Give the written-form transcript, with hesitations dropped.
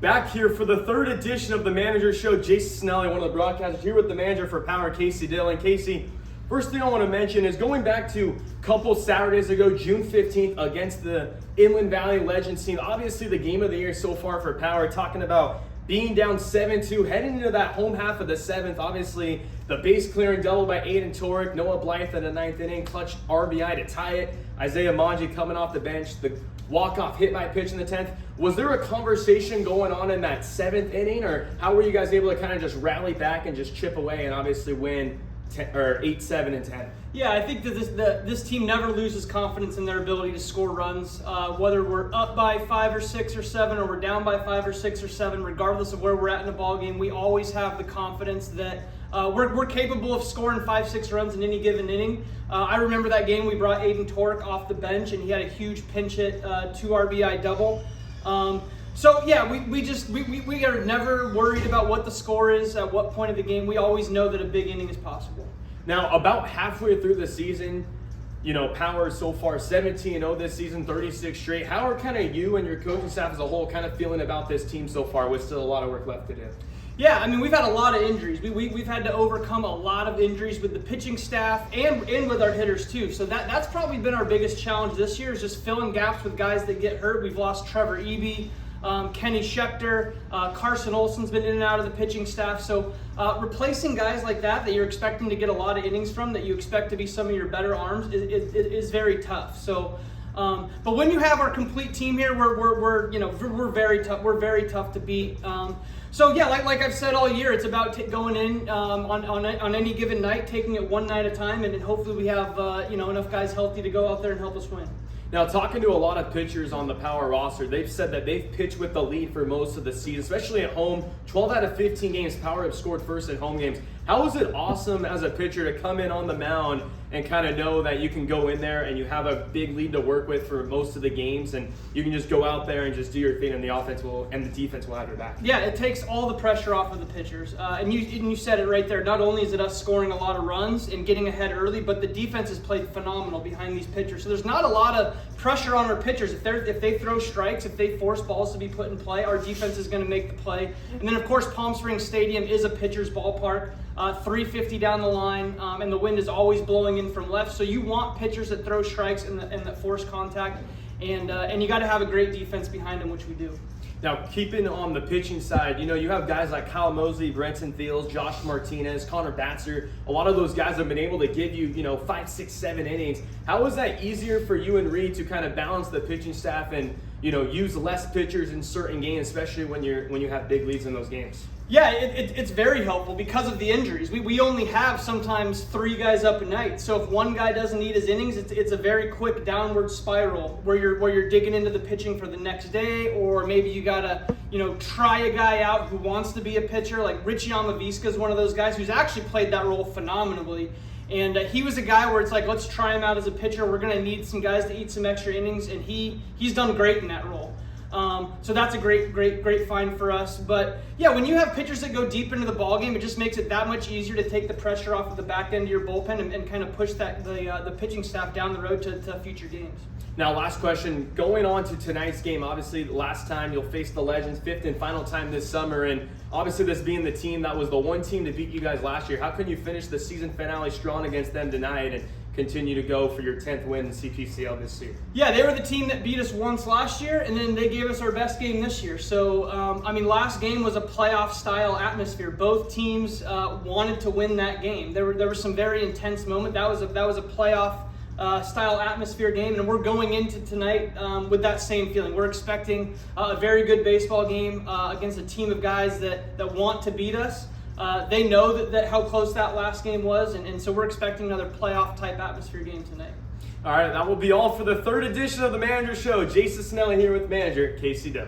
Back here for the third edition of the Manager Show. Jayce Cicinelli, one of the broadcasters, here with the manager for Power, Casey Dill. And Casey, first thing I want to mention is going back to a couple Saturdays ago, June 15th, against the Inland Valley Legends team. Obviously the game of the year so far for Power, talking about being down 7-2, heading into that home half of the seventh. Obviously the base clearing double by Aiden Torek, Noah Blythe in the ninth inning, clutch RBI to tie it. Isaiah Manji coming off the bench, the walk-off hit by pitch in the 10th. Was there a conversation going on in that seventh inning, or how were you guys able to kind of just rally back and just chip away and obviously win 8, 7, and 10? Yeah, I think that this team never loses confidence in their ability to score runs. Whether we're up by 5 or 6 or 7, or we're down by 5 or 6 or 7, regardless of where we're at in the ball game, we always have the confidence that we're capable of scoring 5, 6 runs in any given inning. I remember that game we brought Aiden Torek off the bench, and he had a huge pinch hit 2 RBI double. So yeah, we are never worried about what the score is at what point of the game. We always know that a big inning is possible. Now, about halfway through the season, you know, Power so far 17-0 this season, 36 straight. How are kind of you and your coaching staff as a whole kind of feeling about this team so far with still a lot of work left to do? Yeah, I mean, we've had a lot of injuries. We've had to overcome a lot of injuries with the pitching staff and with our hitters too. So that's probably been our biggest challenge this year, is just filling gaps with guys that get hurt. We've lost Trevor Eby, Kenny Schechter, Carson Olson's been in and out of the pitching staff. So replacing guys like that you're expecting to get a lot of innings from, that you expect to be some of your better arms, is very tough. So, but when you have our complete team here, we're very tough. We're very tough to beat. So yeah, like I've said all year, it's about going in on any given night, taking it one night at a time, and then hopefully we have enough guys healthy to go out there and help us win. Now, talking to a lot of pitchers on the Power roster, they've said that they've pitched with the lead for most of the season, especially at home. 12 out of 15 games, Power have scored first in home games. How is it awesome as a pitcher to come in on the mound and kind of know that you can go in there and you have a big lead to work with for most of the games, and you can just go out there and just do your thing, and the offense and the defense will have your back? Yeah, it takes all the pressure off of the pitchers. And you said it right there. Not only is it us scoring a lot of runs and getting ahead early, but the defense has played phenomenal behind these pitchers. So there's not a lot of pressure on our pitchers. If they throw strikes, if they force balls to be put in play, our defense is going to make the play. And then of course Palm Springs Stadium is a pitcher's ballpark. 350 down the line, and the wind is always blowing in from left. So you want pitchers that throw strikes and that force contact, and you got to have a great defense behind them, which we do. Now, keeping on the pitching side, you have guys like Kyle Mosley, Brenton Thiels, Josh Martinez, Connor Batzer. A lot of those guys have been able to give you, 5, 6, 7 innings. How is that easier for you and Reed to kind of balance the pitching staff and, use less pitchers in certain games, especially when you have big leads in those games? Yeah, it's very helpful because of the injuries. We only have sometimes 3 guys up a night. So if one guy doesn't need his innings, it's a very quick downward spiral where you're digging into the pitching for the next day, or maybe you gotta try a guy out who wants to be a pitcher. Like Richie Amavisca is one of those guys who's actually played that role phenomenally. And he was a guy where it's like, let's try him out as a pitcher. We're gonna need some guys to eat some extra innings, and he's done great in that role. So that's a great find for us. But yeah, when you have pitchers that go deep into the ball game, it just makes it that much easier to take the pressure off of the back end of your bullpen and kind of push the pitching staff down the road to future games. Now, last question, going on to tonight's game. Obviously, last time you'll face the Legends, 5th and final time this summer, and obviously this being the team that was the one team to beat you guys last year, how can you finish the season finale strong against them tonight and continue to go for your 10th win in CPCL this year? Yeah, they were the team that beat us once last year, and then they gave us our best game this year. So, last game was a playoff-style atmosphere. Both teams wanted to win that game. There were some very intense moments. That was a playoff style atmosphere game, and we're going into tonight with that same feeling. We're expecting a very good baseball game against a team of guys that want to beat us. They know that how close that last game was, and so we're expecting another playoff type atmosphere game tonight. All right, that will be all for the third edition of the Manager Show. Jayce Cicinelli here with manager Casey Dill.